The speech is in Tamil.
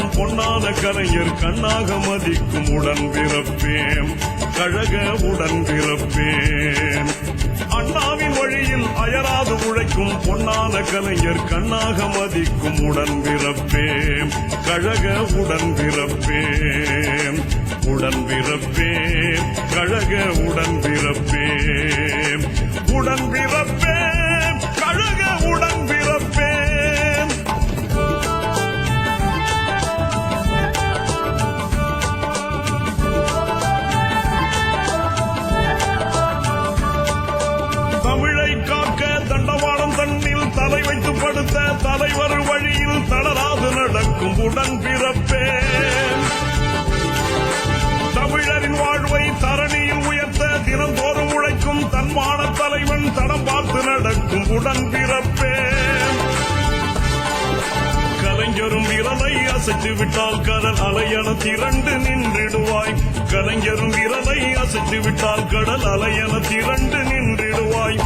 உழைக்கும் பொன்னான கலைஞர் கண்ணாக மதிக்கும் உடன் பிறப்பேன் கழக உடன் பிறப்பேன். அண்ணாவின் வழியில் அயராது உழைக்கும் பொன்னான கலைஞர் கண்ணாக மதிக்கும் உடன் பிறப்பேன் கழக உடன் பிறப்பேன். உடன் பிறப்பேன் கழக உடன் பிறப்பேன். உடன் பிறப்பேன் கழக உடன் பிறப்பேன். தமிழை காக்க தண்டவாளம் தன்னில் தலை வைத்து படுத்த தலைவர் வழியில் தளராது நடக்கும் உடன் பிறப்பேன். தமிழரின் வாழ்வை தரணியில் உயர்த்த தினந்தோறும் உழைக்கும் தன்மான தலைவன் தடம் பார்த்து நடக்கும் உடன் பிறப்பேன். கலைஞரும் விரலை அசைத்து விட்டால் கடல் அலையென திரண்டு நின்றிடுவாய். கலைஞரும் விரலை அசைத்து விட்டால் கடல் அலையென திரண்டு நின்றிடுவாய்.